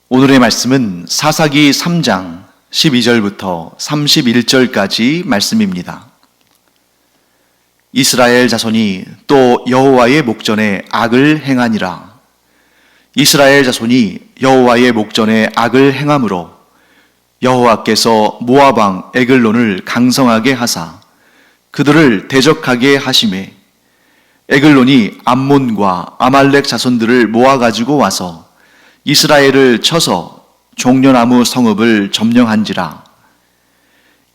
오늘의 말씀은 사사기 3장 12절부터 31절까지 말씀입니다. 이스라엘 자손이 또 여호와의 목전에 악을 행하니라. 이스라엘 자손이 여호와의 목전에 악을 행함으로 여호와께서 모압 왕 에글론을 강성하게 하사 그들을 대적하게 하시매 에글론이 암몬과 아말렉 자손들을 모아가지고 와서 이스라엘을 쳐서 종려나무 성읍을 점령한지라.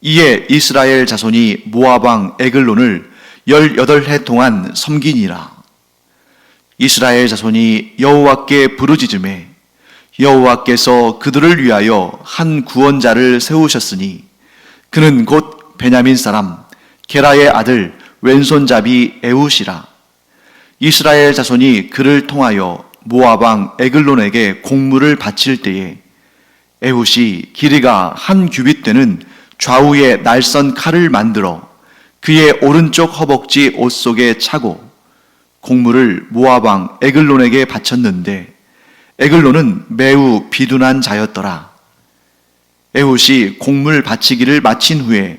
이에 이스라엘 자손이 모압 왕 에글론을 18해 동안 섬기니라. 이스라엘 자손이 여호와께 부르짖음에 여호와께서 그들을 위하여 한 구원자를 세우셨으니 그는 곧 베냐민 사람 게라의 아들 왼손잡이 에훗이라. 이스라엘 자손이 그를 통하여 모압 왕 에글론에게 공물을 바칠 때에 에훗이 길이가 한 규빗 되는 좌우에 날선 칼을 만들어 그의 오른쪽 허벅지 옷 속에 차고 공물을 모압 왕 에글론에게 바쳤는데 에글론은 매우 비둔한 자였더라. 에훗이 공물 바치기를 마친 후에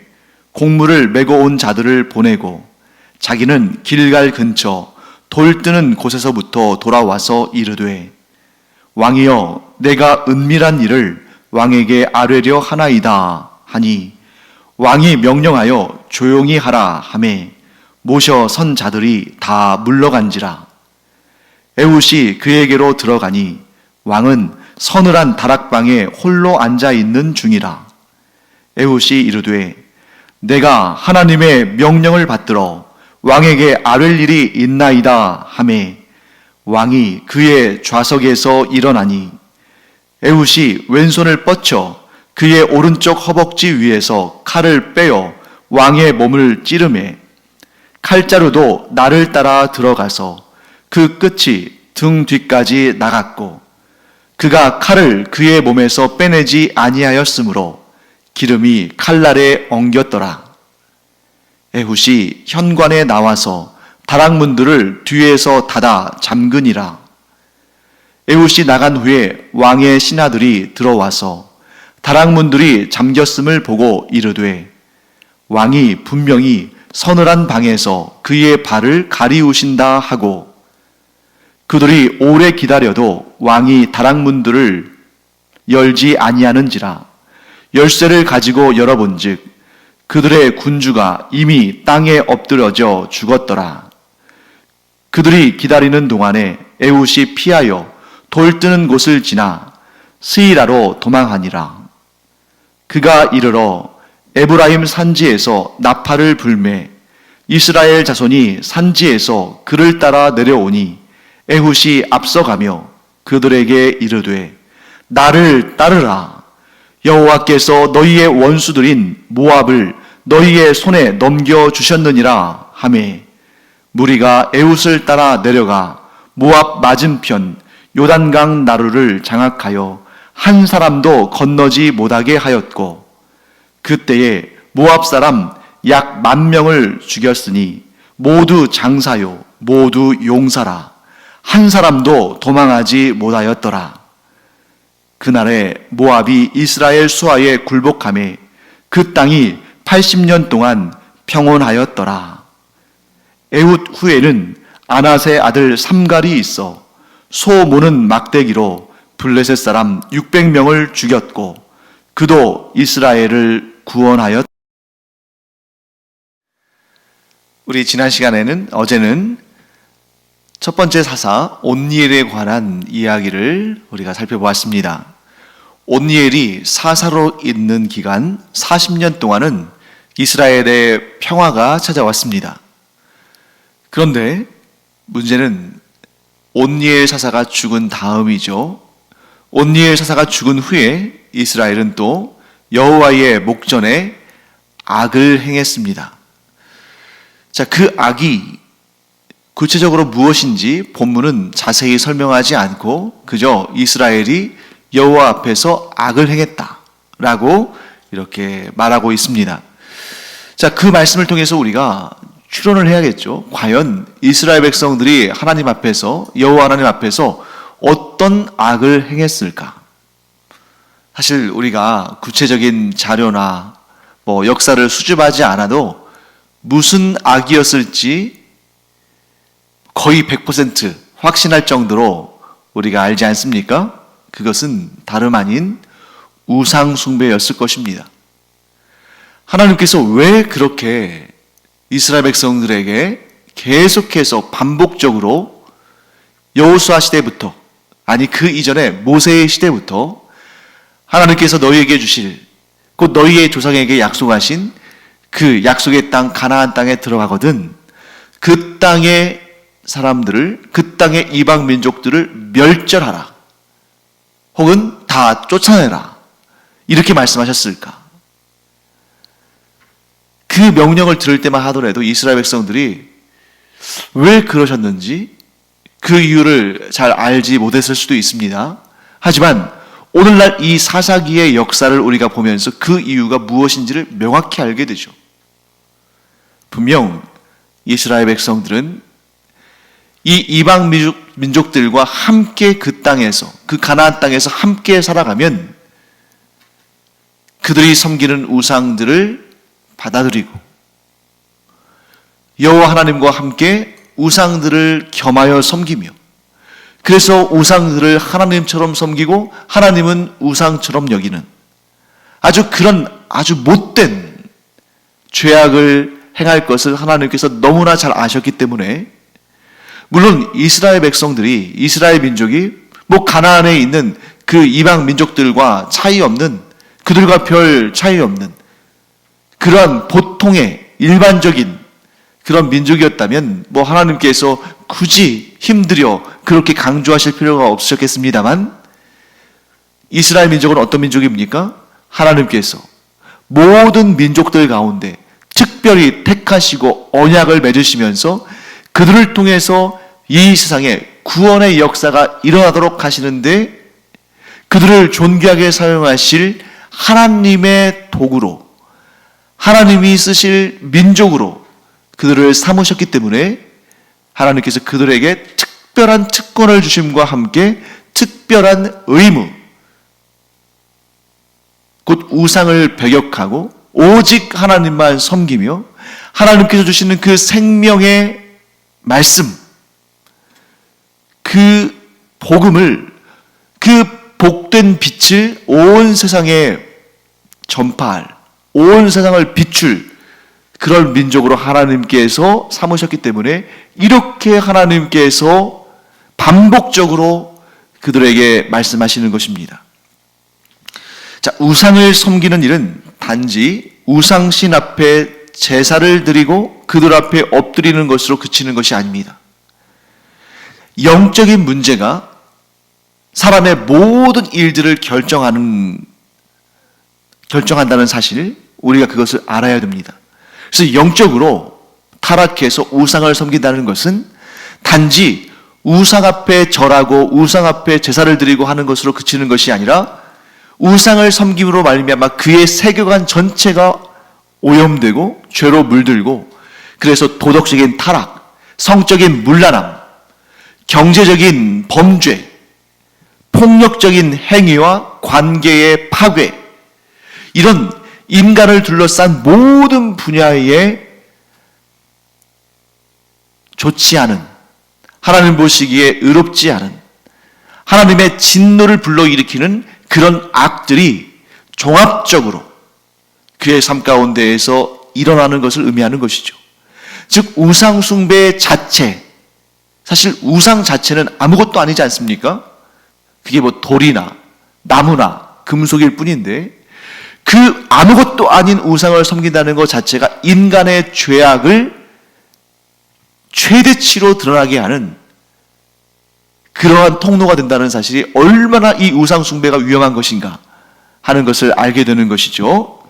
공물을 메고 온 자들을 보내고 자기는 길갈 근처 돌 뜨는 곳에서부터 돌아와서 이르되 왕이여 내가 은밀한 일을 왕에게 아뢰려 하나이다 하니 왕이 명령하여 조용히 하라 하매 모셔 선 자들이 다 물러간지라. 에훗이 그에게로 들어가니 왕은 서늘한 다락방에 홀로 앉아 있는 중이라. 에훗이 이르되 내가 하나님의 명령을 받들어 왕에게 아뢰 일이 있나이다 하매 왕이 그의 좌석에서 일어나니 에훗이 왼손을 뻗쳐 그의 오른쪽 허벅지 위에서 칼을 빼어 왕의 몸을 찌르매 칼자루도 날을 따라 들어가서 그 끝이 등 뒤까지 나갔고 그가 칼을 그의 몸에서 빼내지 아니하였으므로 기름이 칼날에 엉겼더라. 에훗이 현관에 나와서 다락문들을 뒤에서 닫아 잠그니라. 에훗이 나간 후에 왕의 신하들이 들어와서 다락문들이 잠겼음을 보고 이르되 왕이 분명히 서늘한 방에서 그의 발을 가리우신다 하고 그들이 오래 기다려도 왕이 다락문들을 열지 아니하는지라. 열쇠를 가지고 열어본즉 그들의 군주가 이미 땅에 엎드러져 죽었더라. 그들이 기다리는 동안에 에훗이 피하여 돌 뜨는 곳을 지나 스이라로 도망하니라. 그가 이르러 에브라임 산지에서 나팔을 불매 이스라엘 자손이 산지에서 그를 따라 내려오니 에훗이 앞서가며 그들에게 이르되 나를 따르라. 여호와께서 너희의 원수들인 모압을 너희의 손에 넘겨주셨느니라 하매 무리가 에훗을 따라 내려가 모압 맞은편 요단강 나루를 장악하여 한 사람도 건너지 못하게 하였고 그때에 모압 사람 약 10,000명을 죽였으니 모두 장사요 모두 용사라. 한 사람도 도망하지 못하였더라. 그날에 모압이 이스라엘 수하에 굴복하매 그 땅이 80년 동안 평온하였더라. 에훗 후에는 아낫의 아들 삼갈이 있어 소 모는 막대기로 블레셋 사람 600명을 죽였고 그도 이스라엘을 구원하였다. 우리 지난 시간에는 어제는 첫 번째 사사 온니엘에 관한 이야기를 우리가 살펴보았습니다. 온니엘이 사사로 있는 기간 40년 동안은 이스라엘의 평화가 찾아왔습니다. 그런데 문제는 온니엘 사사가 죽은 다음이죠. 온니엘 사사가 죽은 후에 이스라엘은 또 여호와의 목전에 악을 행했습니다. 자, 그 악이 구체적으로 무엇인지 본문은 자세히 설명하지 않고 그저 이스라엘이 여호와 앞에서 악을 행했다라고 이렇게 말하고 있습니다. 자, 그 말씀을 통해서 우리가 추론을 해야겠죠. 과연 이스라엘 백성들이 하나님 앞에서 여호와 하나님 앞에서 어떤 악을 행했을까? 사실 우리가 구체적인 자료나 역사를 수집하지 않아도 무슨 악이었을지 거의 100% 확신할 정도로 우리가 알지 않습니까? 그것은 다름 아닌 우상 숭배였을 것입니다. 하나님께서 왜 그렇게 이스라엘 백성들에게 계속해서 반복적으로 여호수아 시대부터, 아니 그 이전에 모세의 시대부터 하나님께서 너희에게 주실, 곧 너희의 조상에게 약속하신 그 약속의 땅 가나안 땅에 들어가거든 그 땅의 사람들을, 그 땅의 이방 민족들을 멸절하라, 혹은 다 쫓아내라, 이렇게 말씀하셨을까? 그 명령을 들을 때만 하더라도 이스라엘 백성들이 왜 그러셨는지 그 이유를 잘 알지 못했을 수도 있습니다. 하지만 오늘날 이 사사기의 역사를 우리가 보면서 그 이유가 무엇인지를 명확히 알게 되죠. 분명 이스라엘 백성들은 이 이방 민족들과 함께 그 땅에서, 그 가나안 땅에서 함께 살아가면 그들이 섬기는 우상들을 받아들이고 여호와 하나님과 함께 우상들을 겸하여 섬기며, 그래서 우상들을 하나님처럼 섬기고 하나님은 우상처럼 여기는 아주 못된 죄악을 행할 것을 하나님께서 너무나 잘 아셨기 때문에, 물론 이스라엘 백성들이, 이스라엘 민족이 가나안에 있는 그 이방 민족들과 차이 없는, 그들과 별 차이 없는 그러한 보통의 일반적인 그런 민족이었다면 하나님께서 굳이 힘들여 그렇게 강조하실 필요가 없으셨겠습니다만, 이스라엘 민족은 어떤 민족입니까? 하나님께서 모든 민족들 가운데 특별히 택하시고 언약을 맺으시면서 그들을 통해서 이 세상에 구원의 역사가 일어나도록 하시는데, 그들을 존귀하게 사용하실 하나님의 도구로, 하나님이 쓰실 민족으로 그들을 삼으셨기 때문에 하나님께서 그들에게 특별한 특권을 주심과 함께 특별한 의무, 곧 우상을 배격하고 오직 하나님만 섬기며 하나님께서 주시는 그 생명의 말씀, 그 복음을, 그 복된 빛을 온 세상에 전파할, 온 세상을 비출 그런 민족으로 하나님께서 삼으셨기 때문에 이렇게 하나님께서 반복적으로 그들에게 말씀하시는 것입니다. 자, 우상을 섬기는 일은 단지 우상신 앞에 제사를 드리고 그들 앞에 엎드리는 것으로 그치는 것이 아닙니다. 영적인 문제가 사람의 모든 일들을 결정한다는 사실, 우리가 그것을 알아야 됩니다. 그래서 영적으로 타락해서 우상을 섬긴다는 것은 단지 우상 앞에 절하고 우상 앞에 제사를 드리고 하는 것으로 그치는 것이 아니라 우상을 섬김으로 말미암아 그의 세계관 전체가 오염되고 죄로 물들고, 그래서 도덕적인 타락, 성적인 문란함, 경제적인 범죄, 폭력적인 행위와 관계의 파괴, 이런 인간을 둘러싼 모든 분야에 좋지 않은, 하나님 보시기에 의롭지 않은, 하나님의 진노를 불러일으키는 그런 악들이 종합적으로 그의 삶 가운데에서 일어나는 것을 의미하는 것이죠. 즉 우상 숭배 자체, 사실 우상 자체는 아무것도 아니지 않습니까? 그게 돌이나 나무나 금속일 뿐인데, 그 아무것도 아닌 우상을 섬긴다는 것 자체가 인간의 죄악을 최대치로 드러나게 하는 그러한 통로가 된다는 사실이 얼마나 이 우상 숭배가 위험한 것인가 하는 것을 알게 되는 것이죠.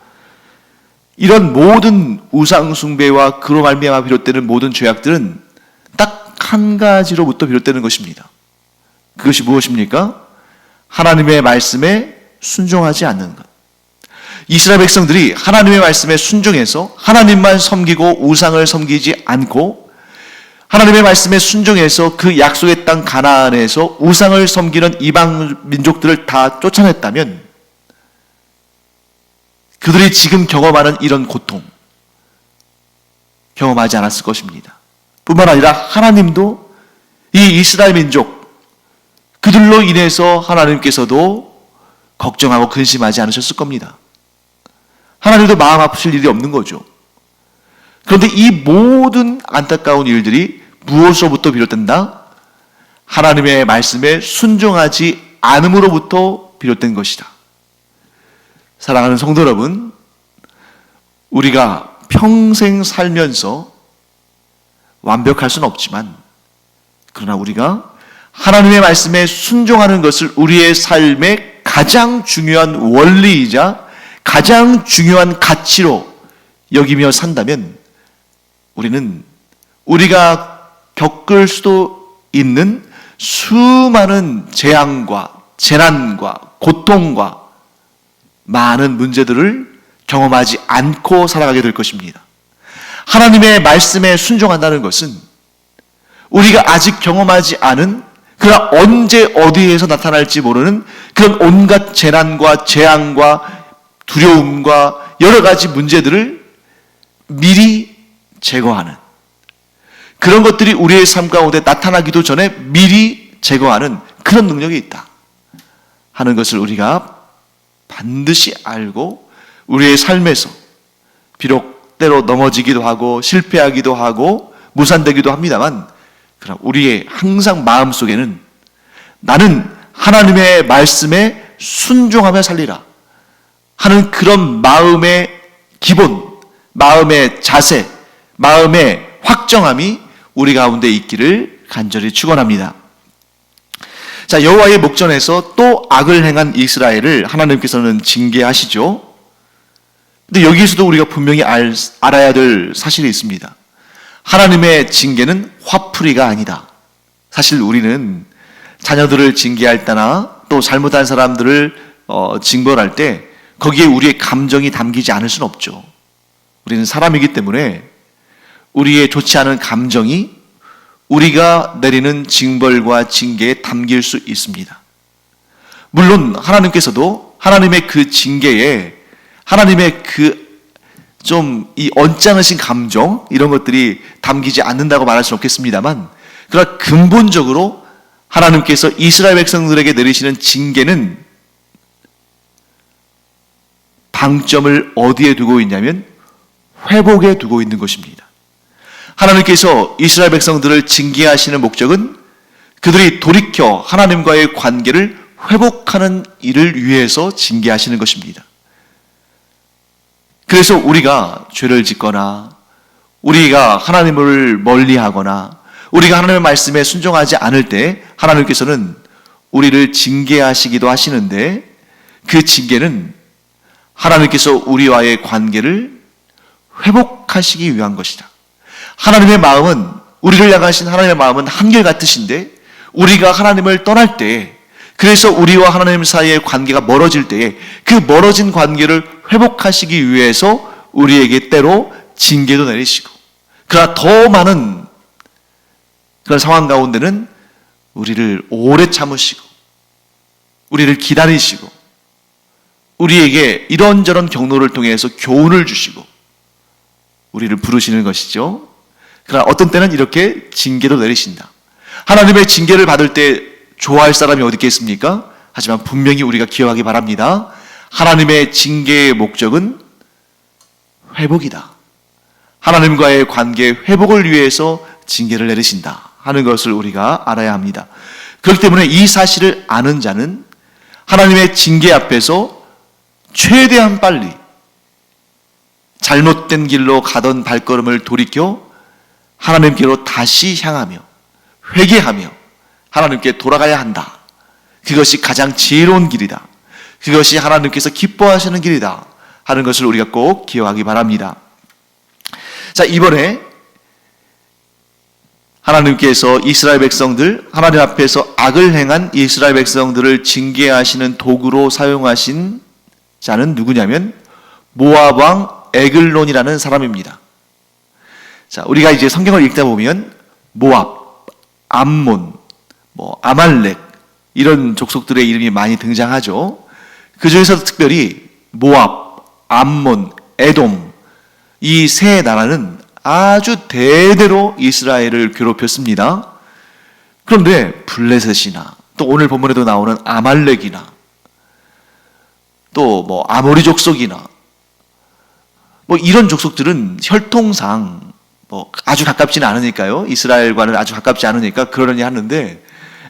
이런 모든 우상 숭배와 그로 말미암아 비롯되는 모든 죄악들은 딱 한 가지로부터 비롯되는 것입니다. 그것이 무엇입니까? 하나님의 말씀에 순종하지 않는 것. 이스라엘 백성들이 하나님의 말씀에 순종해서 하나님만 섬기고 우상을 섬기지 않고 하나님의 말씀에 순종해서 그 약속의 땅 가나안에서 우상을 섬기는 이방 민족들을 다 쫓아냈다면, 그들이 지금 경험하는 이런 고통 경험하지 않았을 것입니다. 뿐만 아니라 하나님도 이 이스라엘 민족 그들로 인해서 하나님께서도 걱정하고 근심하지 않으셨을 겁니다. 하나님도 마음 아프실 일이 없는 거죠. 그런데 이 모든 안타까운 일들이 무엇으로부터 비롯된다? 하나님의 말씀에 순종하지 않음으로부터 비롯된 것이다. 사랑하는 성도 여러분, 우리가 평생 살면서 완벽할 수는 없지만, 그러나 우리가 하나님의 말씀에 순종하는 것을 우리의 삶의 가장 중요한 원리이자 가장 중요한 가치로 여기며 산다면, 우리는 우리가 겪을 수도 있는 수많은 재앙과 재난과 고통과 많은 문제들을 경험하지 않고 살아가게 될 것입니다. 하나님의 말씀에 순종한다는 것은 우리가 아직 경험하지 않은, 그러나 언제 어디에서 나타날지 모르는 그런 온갖 재난과 재앙과 두려움과 여러 가지 문제들을 미리 제거하는, 그런 것들이 우리의 삶 가운데 나타나기도 전에 미리 제거하는 그런 능력이 있다 하는 것을 우리가 반드시 알고, 우리의 삶에서 비록 때로 넘어지기도 하고 실패하기도 하고 무산되기도 합니다만, 그러나 우리의 항상 마음속에는 나는 하나님의 말씀에 순종하며 살리라 하는 그런 마음의 기본, 마음의 자세, 마음의 확정함이 우리 가운데 있기를 간절히 축원합니다. 자, 여호와의 목전에서 또 악을 행한 이스라엘을 하나님께서는 징계하시죠. 근데 여기에서도 우리가 분명히 알아야 될 사실이 있습니다. 하나님의 징계는 화풀이가 아니다. 사실 우리는 자녀들을 징계할 때나 또 잘못한 사람들을 징벌할 때 거기에 우리의 감정이 담기지 않을 수는 없죠. 우리는 사람이기 때문에 우리의 좋지 않은 감정이 우리가 내리는 징벌과 징계에 담길 수 있습니다. 물론 하나님께서도 하나님의 그 징계에 하나님의 이 언짢으신 감정, 이런 것들이 담기지 않는다고 말할 수는 없겠습니다만, 그러나 근본적으로 하나님께서 이스라엘 백성들에게 내리시는 징계는 방점을 어디에 두고 있냐면 회복에 두고 있는 것입니다. 하나님께서 이스라엘 백성들을 징계하시는 목적은 그들이 돌이켜 하나님과의 관계를 회복하는 일을 위해서 징계하시는 것입니다. 그래서 우리가 죄를 짓거나 우리가 하나님을 멀리하거나 우리가 하나님의 말씀에 순종하지 않을 때 하나님께서는 우리를 징계하시기도 하시는데, 그 징계는 하나님께서 우리와의 관계를 회복하시기 위한 것이다. 하나님의 마음은, 우리를 향하신 하나님의 마음은 한결같으신데, 우리가 하나님을 떠날 때, 그래서 우리와 하나님 사이의 관계가 멀어질 때에 그 멀어진 관계를 회복하시기 위해서 우리에게 때로 징계도 내리시고, 그러나 더 많은 그런 상황 가운데는 우리를 오래 참으시고 우리를 기다리시고 우리에게 이런저런 경로를 통해서 교훈을 주시고 우리를 부르시는 것이죠. 그러나 어떤 때는 이렇게 징계도 내리신다. 하나님의 징계를 받을 때 좋아할 사람이 어디 있겠습니까? 하지만 분명히 우리가 기억하기 바랍니다. 하나님의 징계의 목적은 회복이다. 하나님과의 관계 회복을 위해서 징계를 내리신다 하는 것을 우리가 알아야 합니다. 그렇기 때문에 이 사실을 아는 자는 하나님의 징계 앞에서 최대한 빨리 잘못된 길로 가던 발걸음을 돌이켜 하나님께로 다시 향하며 회개하며 하나님께 돌아가야 한다. 그것이 가장 지혜로운 길이다. 그것이 하나님께서 기뻐하시는 길이다 하는 것을 우리가 꼭 기억하기 바랍니다. 자, 이번에 하나님께서 이스라엘 백성들, 하나님 앞에서 악을 행한 이스라엘 백성들을 징계하시는 도구로 사용하신 자는 누구냐면 모압 왕 에글론이라는 사람입니다. 자, 우리가 이제 성경을 읽다 보면 모압, 암몬, 아말렉 이런 족속들의 이름이 많이 등장하죠. 그 중에서 특별히 모압, 암몬, 에돔, 이 세 나라는 아주 대대로 이스라엘을 괴롭혔습니다. 그런데 블레셋이나 또 오늘 본문에도 나오는 아말렉이나 또 뭐 아모리 족속이나 뭐 이런 족속들은 혈통상 뭐 아주 가깝지는 않으니까요. 이스라엘과는 아주 가깝지 않으니까 그러려니 하는데,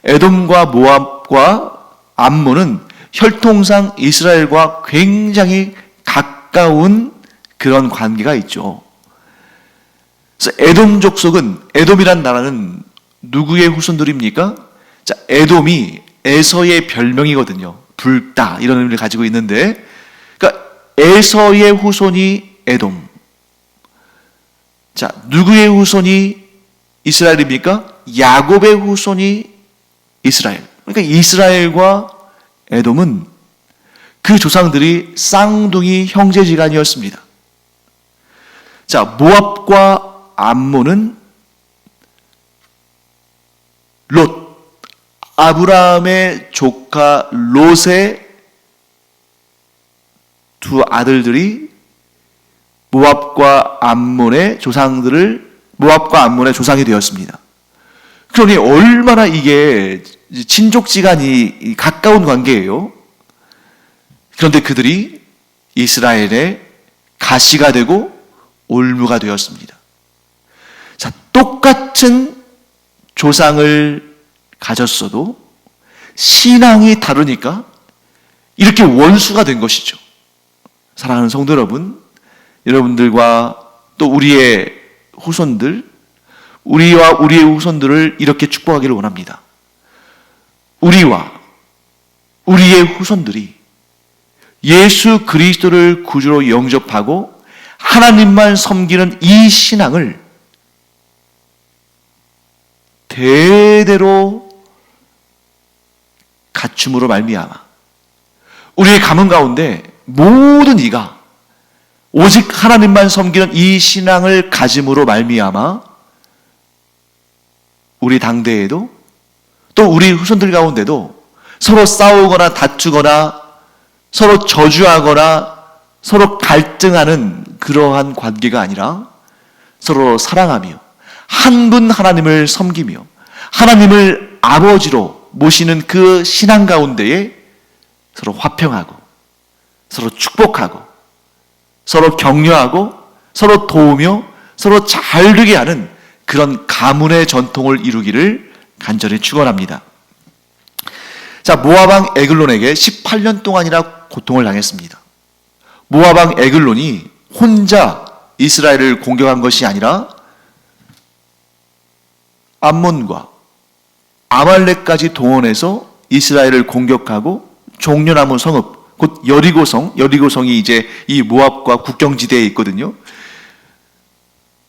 에돔과 모압과 암몬은 혈통상 이스라엘과 굉장히 가까운 그런 관계가 있죠. 그래서 에돔 족속은, 에돔이란 나라는 누구의 후손들입니까? 자, 에돔이 에서의 별명이거든요. 붉다 이런 의미를 가지고 있는데, 그러니까 에서의 후손이 에돔. 자, 누구의 후손이 이스라엘입니까? 야곱의 후손이 이스라엘. 그러니까 이스라엘과 에돔은 그 조상들이 쌍둥이 형제지간이었습니다. 자, 모압과 암몬은 롯, 아브라함의 조카 롯의 두 아들들이 모압과 암몬의 조상이 되었습니다. 그러니 얼마나 이게 친족지간이 가까운 관계예요. 그런데 그들이 이스라엘의 가시가 되고 올무가 되었습니다. 자, 똑같은 조상을 가졌어도 신앙이 다르니까 이렇게 원수가 된 것이죠. 사랑하는 성도 여러분, 여러분들과 또 우리의 후손들, 우리와 우리의 후손들을 이렇게 축복하기를 원합니다. 우리와 우리의 후손들이 예수 그리스도를 구주로 영접하고 하나님만 섬기는 이 신앙을 대대로 갖춤으로 말미암아 우리의 가문 가운데 모든 이가 오직 하나님만 섬기는 이 신앙을 가짐으로 말미암아 우리 당대에도 또 우리 후손들 가운데도 서로 싸우거나 다투거나 서로 저주하거나 서로 갈등하는 그러한 관계가 아니라 서로 사랑하며 한 분 하나님을 섬기며 하나님을 아버지로 모시는 그 신앙 가운데에 서로 화평하고 서로 축복하고 서로 격려하고 서로 도우며 서로 잘 되게 하는 그런 가문의 전통을 이루기를 간절히 축원합니다. 자, 모압왕 에글론에게 18년 동안이나 고통을 당했습니다. 모압왕 에글론이 혼자 이스라엘을 공격한 것이 아니라 암몬과 아말렉까지 동원해서 이스라엘을 공격하고 종려 남은 성읍, 곧 여리고성이 이제 이 모압과 국경지대에 있거든요.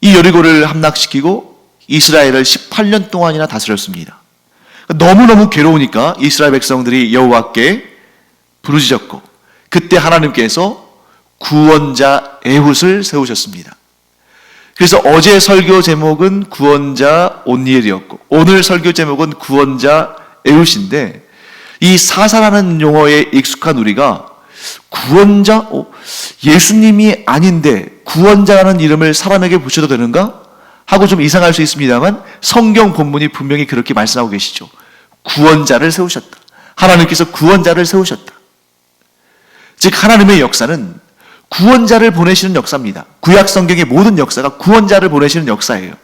이 여리고를 함락시키고 이스라엘을 18년 동안이나 다스렸습니다. 너무너무 괴로우니까 이스라엘 백성들이 여호와께 부르짖었고, 그때 하나님께서 구원자 에훗을 세우셨습니다. 그래서 어제 설교 제목은 구원자 온니엘이었고 오늘 설교 제목은 구원자 에훗인데, 이 사사라는 용어에 익숙한 우리가 구원자? 예수님이 아닌데 구원자라는 이름을 사람에게 붙여도 되는가? 하고 좀 이상할 수 있습니다만 성경 본문이 분명히 그렇게 말씀하고 계시죠. 구원자를 세우셨다. 하나님께서 구원자를 세우셨다. 즉 하나님의 역사는 구원자를 보내시는 역사입니다. 구약 성경의 모든 역사가 구원자를 보내시는 역사예요.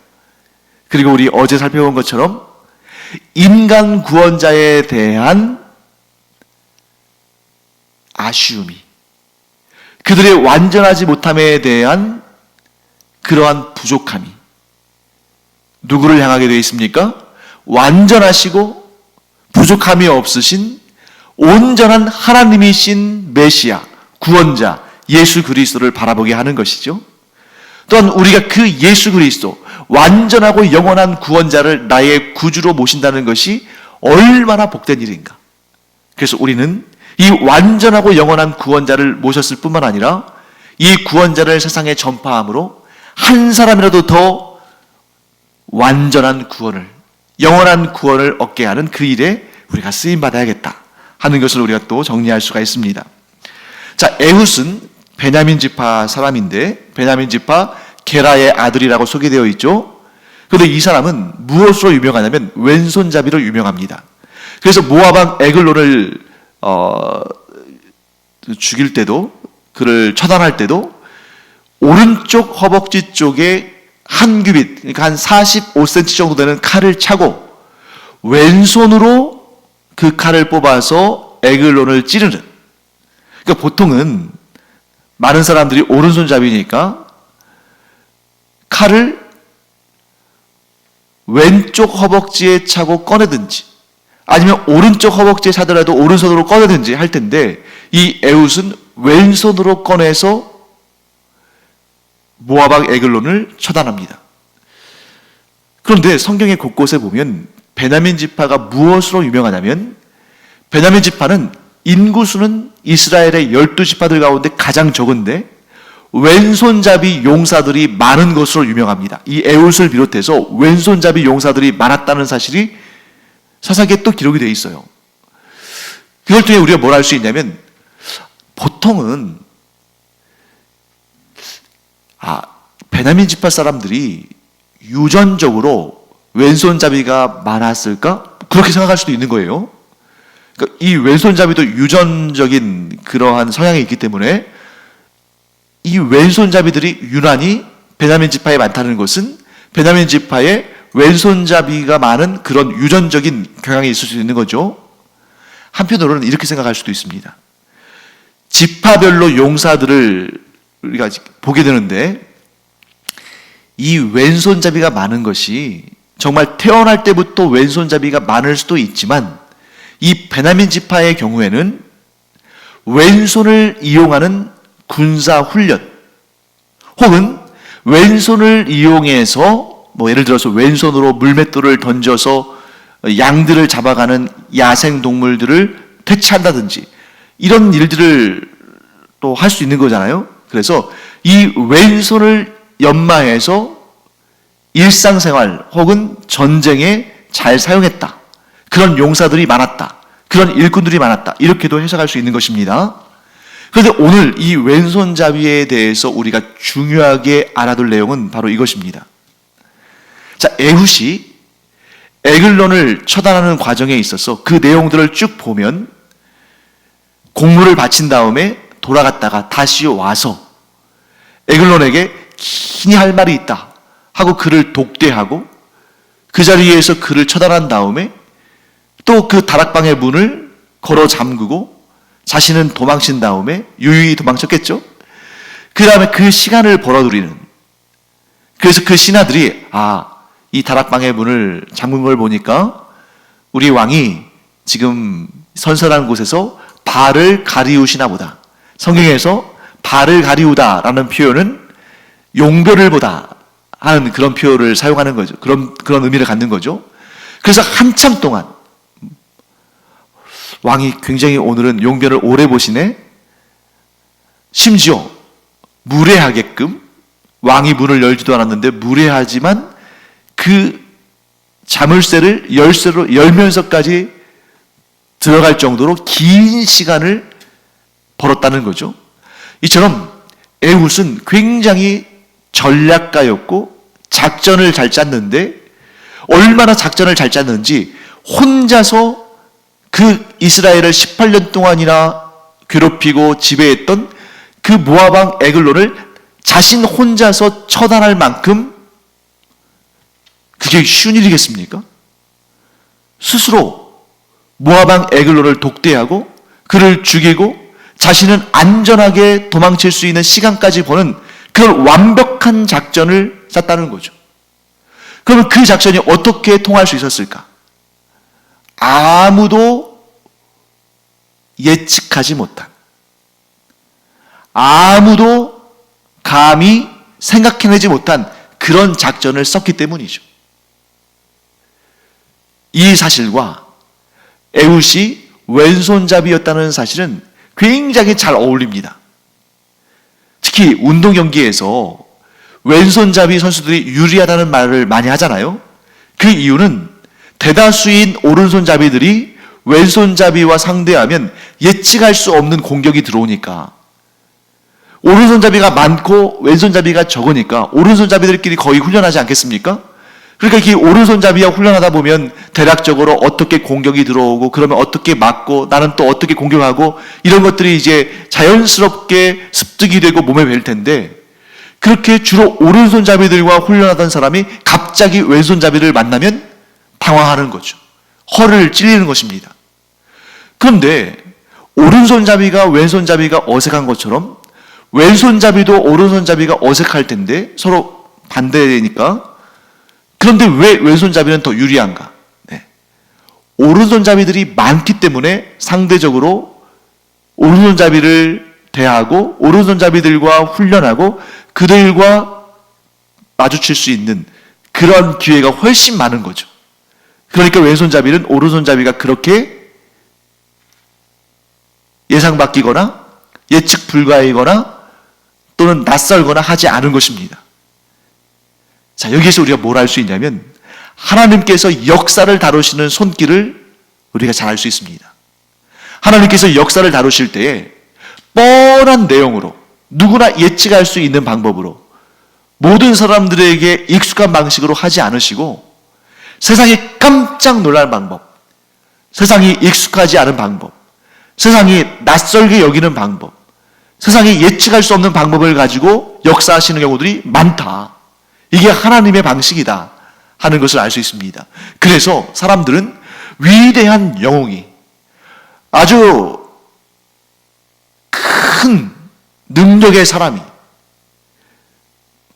그리고 우리 어제 살펴본 것처럼 인간 구원자에 대한 아쉬움이, 그들의 완전하지 못함에 대한 그러한 부족함이 누구를 향하게 되어 있습니까? 완전하시고 부족함이 없으신 온전한 하나님이신 메시아, 구원자 예수 그리스도를 바라보게 하는 것이죠. 또한 우리가 그 예수 그리스도, 완전하고 영원한 구원자를 나의 구주로 모신다는 것이 얼마나 복된 일인가. 그래서 우리는 이 완전하고 영원한 구원자를 모셨을 뿐만 아니라 이 구원자를 세상에 전파함으로 한 사람이라도 더 완전한 구원을, 영원한 구원을 얻게 하는 그 일에 우리가 쓰임받아야겠다 하는 것을 우리가 또 정리할 수가 있습니다. 자, 에훗은 베냐민 지파 사람인데 베냐민 지파 게라의 아들이라고 소개되어 있죠. 그런데 이 사람은 무엇으로 유명하냐면 왼손잡이로 유명합니다. 그래서 모압 왕 에글론을 죽일 때도, 그를 처단할 때도 오른쪽 허벅지 쪽에 한 규빗, 그러니까 한 45cm 정도 되는 칼을 차고 왼손으로 그 칼을 뽑아서 에글론을 찌르는. 그러니까 보통은 많은 사람들이 오른손잡이니까 칼을 왼쪽 허벅지에 차고 꺼내든지 아니면 오른쪽 허벅지에 차더라도 오른손으로 꺼내든지 할 텐데, 이 에훗은 왼손으로 꺼내서 모압 왕 에글론을 처단합니다. 그런데 성경의 곳곳에 보면 베냐민 지파가 무엇으로 유명하냐면, 베냐민 지파는 인구수는 이스라엘의 12지파들 가운데 가장 적은데 왼손잡이 용사들이 많은 것으로 유명합니다. 이 에훗을 비롯해서 왼손잡이 용사들이 많았다는 사실이 사사기에 또 기록이 되어 있어요. 그걸 통해 우리가 뭘 알 수 있냐면, 보통은 베냐민 지파 사람들이 유전적으로 왼손잡이가 많았을까? 그렇게 생각할 수도 있는 거예요. 그러니까 이 왼손잡이도 유전적인 그러한 성향이 있기 때문에 이 왼손잡이들이 유난히 베냐민 지파에 많다는 것은 베냐민 지파에 왼손잡이가 많은 그런 유전적인 경향이 있을 수 있는 거죠. 한편으로는 이렇게 생각할 수도 있습니다. 지파별로 용사들을 우리가 보게 되는데, 이 왼손잡이가 많은 것이 정말 태어날 때부터 왼손잡이가 많을 수도 있지만, 이 베냐민 지파의 경우에는 왼손을 이용하는 군사 훈련 혹은 왼손을 이용해서 예를 들어서 왼손으로 물맷돌을 던져서 양들을 잡아가는 야생 동물들을 퇴치한다든지 이런 일들을 또 할 수 있는 거잖아요. 그래서 이 왼손을 연마해서 일상생활 혹은 전쟁에 잘 사용했다. 그런 용사들이 많았다. 그런 일꾼들이 많았다. 이렇게도 해석할 수 있는 것입니다. 그런데 오늘 이 왼손잡이에 대해서 우리가 중요하게 알아둘 내용은 바로 이것입니다. 자, 에훗이 에글론을 처단하는 과정에 있어서 그 내용들을 쭉 보면 공물을 바친 다음에 돌아갔다가 다시 와서 에글론에게 긴히 할 말이 있다 하고 그를 독대하고 그 자리에서 그를 처단한 다음에 또 그 다락방의 문을 걸어 잠그고 자신은 도망친 다음에 유유히 도망쳤겠죠. 그 다음에 그 시간을 벌어들이는, 그래서 그 신하들이 이 다락방의 문을 잠근 걸 보니까 우리 왕이 지금 선선한 곳에서 발을 가리우시나 보다. 성경에서 발을 가리우다라는 표현은 용별을 보다 하는 그런 표현을 사용하는 거죠. 그런 의미를 갖는 거죠. 그래서 한참 동안 왕이 굉장히 오늘은 용별을 오래 보시네. 심지어 무례하게끔 왕이 문을 열지도 않았는데 무례하지만 그 자물쇠를 열쇠로 열면서까지 들어갈 정도로 긴 시간을 벌었다는 거죠. 이처럼 에훗은 굉장히 전략가였고 작전을 잘 짰는데, 얼마나 작전을 잘 짰는지 혼자서 그 이스라엘을 18년 동안이나 괴롭히고 지배했던 그 모압 왕 에글론을 자신 혼자서 처단할 만큼 그게 쉬운 일이겠습니까? 스스로 모압 왕 에글론을 독대하고 그를 죽이고 자신은 안전하게 도망칠 수 있는 시간까지 보는 그런 완벽한 작전을 짰다는 거죠. 그러면 그 작전이 어떻게 통할 수 있었을까? 아무도 예측하지 못한, 아무도 감히 생각해내지 못한 그런 작전을 썼기 때문이죠. 이 사실과 에훗이 왼손잡이였다는 사실은 굉장히 잘 어울립니다. 특히 운동 경기에서 왼손잡이 선수들이 유리하다는 말을 많이 하잖아요. 그 이유는 대다수인 오른손잡이들이 왼손잡이와 상대하면 예측할 수 없는 공격이 들어오니까 오른손잡이가 많고 왼손잡이가 적으니까 오른손잡이들끼리 거의 훈련하지 않겠습니까? 그러니까 이 오른손잡이와 훈련하다 보면 대략적으로 어떻게 공격이 들어오고 그러면 어떻게 막고 나는 또 어떻게 공격하고 이런 것들이 이제 자연스럽게 습득이 되고 몸에 뵐 텐데 그렇게 주로 오른손잡이들과 훈련하던 사람이 갑자기 왼손잡이를 만나면 당황하는 거죠. 허를 찔리는 것입니다. 그런데 오른손잡이가 왼손잡이가 어색한 것처럼 왼손잡이도 오른손잡이가 어색할 텐데 서로 반대니까 그런데 왜 왼손잡이는 더 유리한가? 네. 오른손잡이들이 많기 때문에 상대적으로 오른손잡이를 대하고 오른손잡이들과 훈련하고 그들과 마주칠 수 있는 그런 기회가 훨씬 많은 거죠. 그러니까 왼손잡이는 오른손잡이가 그렇게 예상 바뀌거나 예측 불가이거나 또는 낯설거나 하지 않은 것입니다. 자, 여기에서 우리가 뭘 알 수 있냐면 하나님께서 역사를 다루시는 손길을 우리가 잘 알 수 있습니다. 하나님께서 역사를 다루실 때에 뻔한 내용으로 누구나 예측할 수 있는 방법으로 모든 사람들에게 익숙한 방식으로 하지 않으시고 세상이 깜짝 놀랄 방법, 세상이 익숙하지 않은 방법, 세상이 낯설게 여기는 방법, 세상이 예측할 수 없는 방법을 가지고 역사하시는 경우들이 많다. 이게 하나님의 방식이다 하는 것을 알 수 있습니다. 그래서 사람들은 위대한 영웅이 아주 큰 능력의 사람이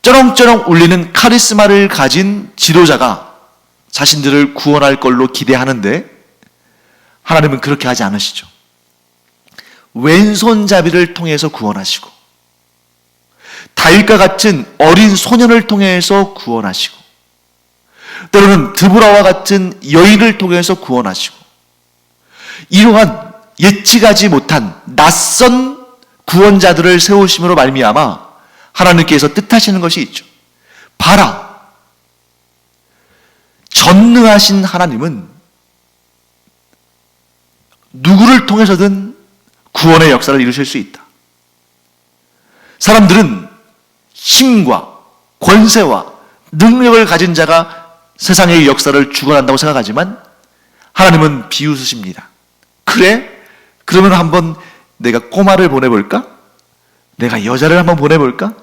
쩌렁쩌렁 울리는 카리스마를 가진 지도자가 자신들을 구원할 걸로 기대하는데 하나님은 그렇게 하지 않으시죠. 왼손잡이를 통해서 구원하시고 다윗과 같은 어린 소년을 통해서 구원하시고 때로는 드보라와 같은 여인을 통해서 구원하시고 이러한 예측하지 못한 낯선 구원자들을 세우심으로 말미암아 하나님께서 뜻하시는 것이 있죠. 봐라, 전능하신 하나님은 누구를 통해서든 구원의 역사를 이루실 수 있다. 사람들은 힘과 권세와 능력을 가진 자가 세상의 역사를 주관한다고 생각하지만 하나님은 비웃으십니다. 그래? 그러면 한번 내가 꼬마를 보내볼까? 내가 여자를 한번 보내볼까?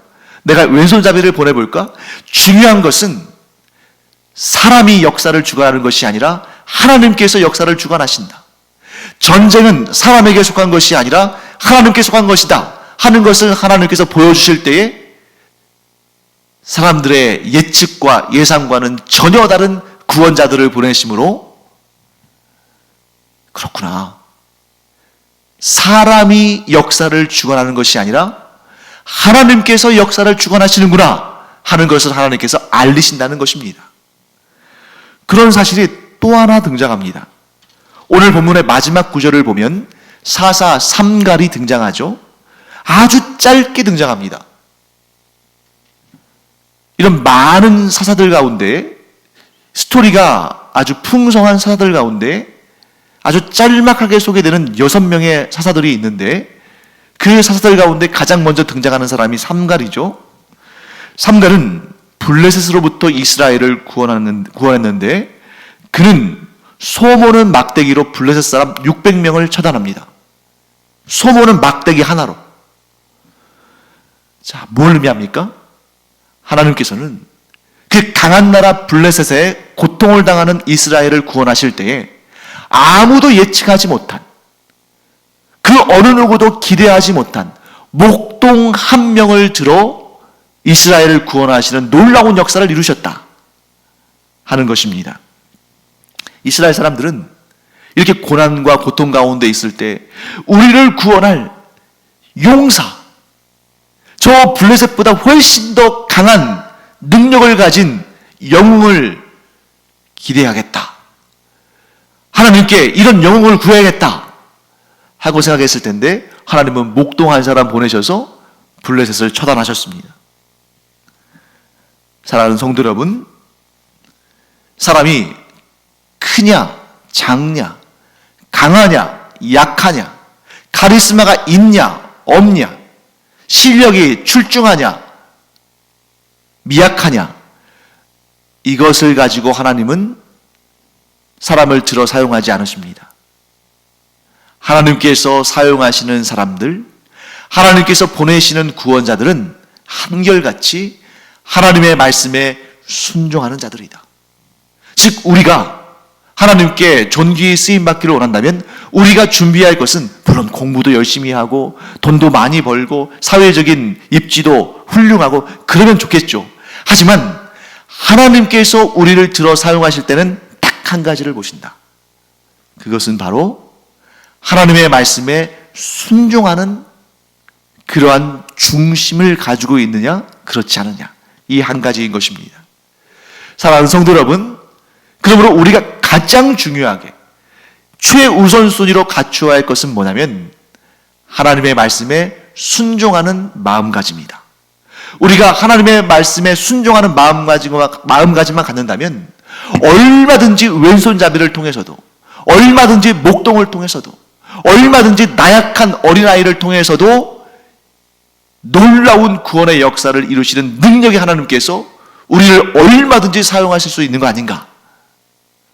내가 왼손잡이를 보내볼까? 중요한 것은 사람이 역사를 주관하는 것이 아니라 하나님께서 역사를 주관하신다. 전쟁은 사람에게 속한 것이 아니라 하나님께 속한 것이다 하는 것을 하나님께서 보여주실 때에 사람들의 예측과 예상과는 전혀 다른 구원자들을 보내심으로 그렇구나. 사람이 역사를 주관하는 것이 아니라 하나님께서 역사를 주관하시는구나 하는 것을 하나님께서 알리신다는 것입니다. 그런 사실이 또 하나 등장합니다. 오늘 본문의 마지막 구절을 보면 사사 삼갈이 등장하죠. 아주 짧게 등장합니다. 이런 많은 사사들 가운데 스토리가 아주 풍성한 사사들 가운데 아주 짤막하게 소개되는 6명의 사사들이 있는데 그 사사들 가운데 가장 먼저 등장하는 사람이 삼갈이죠. 삼갈은 블레셋으로부터 이스라엘을 구원했는데 그는 소모는 막대기로 블레셋 사람 600명을 처단합니다. 소모는 막대기 하나로. 자, 뭘 의미합니까? 하나님께서는 그 강한 나라 블레셋에 고통을 당하는 이스라엘을 구원하실 때에 아무도 예측하지 못한 그 어느 누구도 기대하지 못한 목동 한 명을 들어 이스라엘을 구원하시는 놀라운 역사를 이루셨다 하는 것입니다. 이스라엘 사람들은 이렇게 고난과 고통 가운데 있을 때 우리를 구원할 용사, 저 블레셋보다 훨씬 더 강한 능력을 가진 영웅을 기대하겠다. 하나님께 이런 영웅을 구해야겠다 하고 생각했을 텐데 하나님은 목동 한 사람 보내셔서 블레셋을 처단하셨습니다. 사랑하는 성도 여러분, 사람이 크냐 작냐 강하냐 약하냐 카리스마가 있냐 없냐 실력이 출중하냐, 미약하냐, 이것을 가지고 하나님은 사람을 들어 사용하지 않으십니다. 하나님께서 사용하시는 사람들, 하나님께서 보내시는 구원자들은 한결같이 하나님의 말씀에 순종하는 자들이다. 즉 우리가 하나님께 존귀히 쓰임받기를 원한다면 우리가 준비할 것은 물론 공부도 열심히 하고 돈도 많이 벌고 사회적인 입지도 훌륭하고 그러면 좋겠죠. 하지만 하나님께서 우리를 들어 사용하실 때는 딱 한 가지를 보신다. 그것은 바로 하나님의 말씀에 순종하는 그러한 중심을 가지고 있느냐 그렇지 않느냐, 이 한 가지인 것입니다. 사랑하는 성도 여러분, 그러므로 우리가 가장 중요하게 최우선순위로 갖추어야 할 것은 뭐냐면 하나님의 말씀에 순종하는 마음가짐이다. 우리가 하나님의 말씀에 순종하는 마음가짐만 갖는다면 얼마든지 왼손잡이를 통해서도, 얼마든지 목동을 통해서도, 얼마든지 나약한 어린아이를 통해서도 놀라운 구원의 역사를 이루시는 능력의 하나님께서 우리를 얼마든지 사용하실 수 있는 거 아닌가?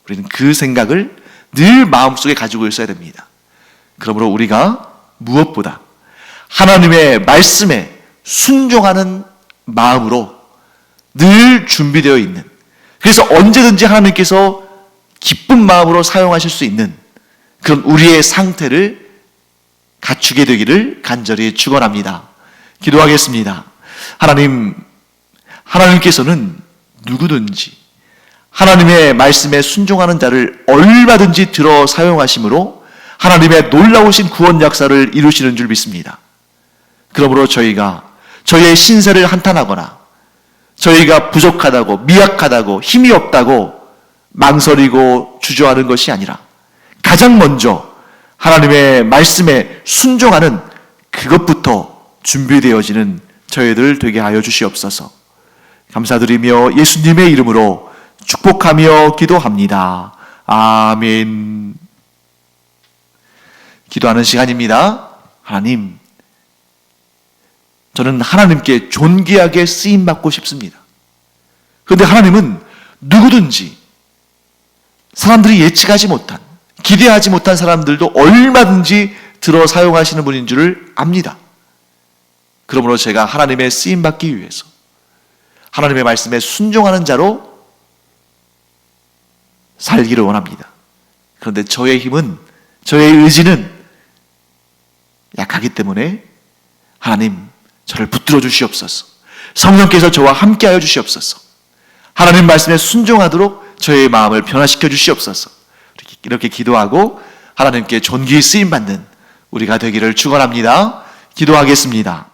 우리는 그 생각을 늘 마음속에 가지고 있어야 됩니다. 그러므로 우리가 무엇보다 하나님의 말씀에 순종하는 마음으로 늘 준비되어 있는, 그래서 언제든지 하나님께서 기쁜 마음으로 사용하실 수 있는 그런 우리의 상태를 갖추게 되기를 간절히 축원합니다. 기도하겠습니다. 하나님께서는 누구든지 하나님의 말씀에 순종하는 자를 얼마든지 들어 사용하심으로 하나님의 놀라우신 구원 역사를 이루시는 줄 믿습니다. 그러므로 저희가 저희의 신세를 한탄하거나 저희가 부족하다고, 미약하다고, 힘이 없다고 망설이고 주저하는 것이 아니라 가장 먼저 하나님의 말씀에 순종하는 그것부터 준비되어지는 저희들 되게 하여 주시옵소서. 감사드리며 예수님의 이름으로 축복하며 기도합니다. 아멘. 기도하는 시간입니다. 하나님, 저는 하나님께 존귀하게 쓰임받고 싶습니다. 그런데 하나님은 누구든지 사람들이 예측하지 못한, 기대하지 못한 사람들도 얼마든지 들어 사용하시는 분인 줄을 압니다. 그러므로 제가 하나님의 쓰임받기 위해서 하나님의 말씀에 순종하는 자로 살기를 원합니다. 그런데 저의 힘은, 저의 의지는 약하기 때문에 하나님, 저를 붙들어 주시옵소서. 성령께서 저와 함께하여 주시옵소서. 하나님 말씀에 순종하도록 저의 마음을 변화시켜 주시옵소서. 이렇게 기도하고 하나님께 존귀히 쓰임받는 우리가 되기를 축원합니다. 기도하겠습니다.